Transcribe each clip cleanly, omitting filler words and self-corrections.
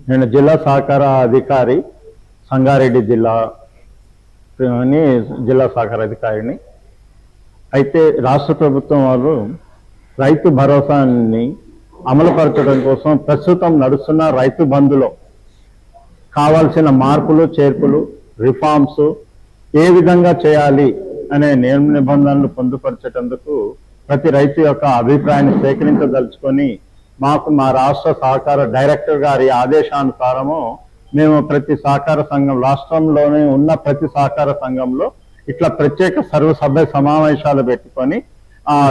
నేను జిల్లా సహకార అధికారి, సంగారెడ్డి జిల్లా సహకార అధికారిని. అయితే రాష్ట్ర ప్రభుత్వం వాళ్ళు రైతు భరోసాని అమలుపరచడం కోసం ప్రస్తుతం నడుస్తున్న రైతు బంధులో కావాల్సిన మార్పులు, చేర్పులు, రిఫార్మ్స్ ఏ విధంగా చేయాలి అనే నియమ నిబంధనలు పొందుపరిచేటందుకు ప్రతి రైతు యొక్క అభిప్రాయాన్ని సేకరించదలుచుకొని మా రాష్ట్ర సహకార డైరెక్టర్ గారి ఆదేశానుసారము మేము ప్రతి సహకార సంఘం, రాష్ట్రంలోనే ఉన్న ప్రతి సహకార సంఘంలో ఇట్లా ప్రత్యేక సర్వసభ్య సమావేశాలు పెట్టుకొని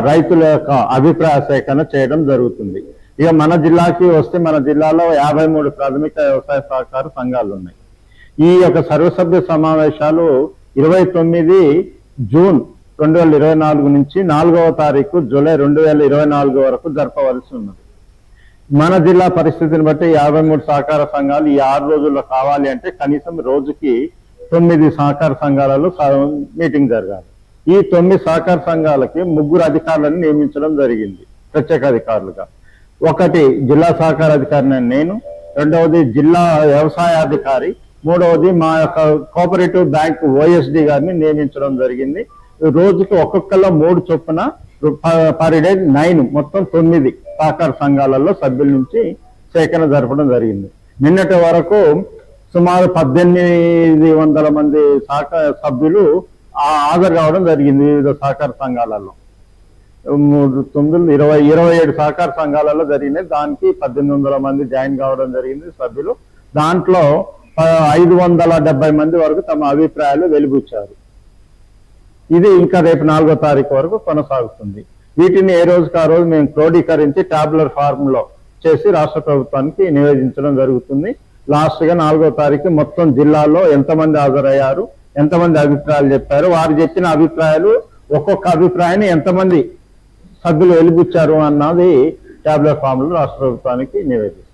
రైతుల యొక్క అభిప్రాయ సేకరణ చేయడం జరుగుతుంది. ఇక మన జిల్లాకి వస్తే మన జిల్లాలో 53 ప్రాథమిక వ్యవసాయ సహకార సంఘాలు ఉన్నాయి. ఈ యొక్క సర్వసభ్య సమావేశాలు 29 జూన్ 2024 నుంచి 4వ తారీఖు జూలై 2024 వరకు జరపవలసి ఉన్నది. మన జిల్లా పరిస్థితిని బట్టి 53 సహకార సంఘాలు ఈ 6 రోజుల్లో కావాలి అంటే కనీసం రోజుకి 9 సహకార సంఘాలలో మీటింగ్ జరగాలి. ఈ 9 సహకార సంఘాలకి 3 అధికారులను నియమించడం జరిగింది ప్రత్యేక అధికారులుగా. ఒకటి జిల్లా సహకార అధికారి నేను, రెండవది జిల్లా వ్యవసాయ అధికారి, మూడవది మా యొక్క కోఆపరేటివ్ బ్యాంక్ OSD గారిని నియమించడం జరిగింది. రోజుకి ఒక్కొక్కలో 3 చొప్పున పర్ డే 9 మొత్తం 9 సహకార సంఘాలలో సభ్యుల నుంచి సేకరణ జరపడం జరిగింది. నిన్నటి వరకు సుమారు 1800 మంది సహకార సభ్యులు హాజరు కావడం జరిగింది వివిధ సహకార సంఘాలలో. 27 సహకార సంఘాలలో జరిగినాయి. దానికి 1800 మంది జాయిన్ కావడం జరిగింది సభ్యులు. దాంట్లో 570 మంది వరకు తమ అభిప్రాయాలు వెలిబుచ్చారు. ఇది ఇంకా రేపు 4వ తారీఖు వరకు కొనసాగుతుంది. వీటిని ఏ రోజుకి ఆ రోజు మేము క్రోడీకరించి టాబ్యులర్ ఫార్మ్ లో చేసి రాష్ట్ర ప్రభుత్వానికి నివేదించడం జరుగుతుంది. లాస్ట్ గా 4వ తారీఖు మొత్తం జిల్లాలో ఎంతమంది హాజరయ్యారు, ఎంతమంది అభిప్రాయాలు చెప్పారు, వారు చెప్పిన అభిప్రాయాలు ఒక్కొక్క అభిప్రాయాన్ని ఎంతమంది సభ్యులు వెలిబుచ్చారు అన్నది టాబ్యులర్ ఫామ్ లో రాష్ట్ర ప్రభుత్వానికి నివేదిస్తారు.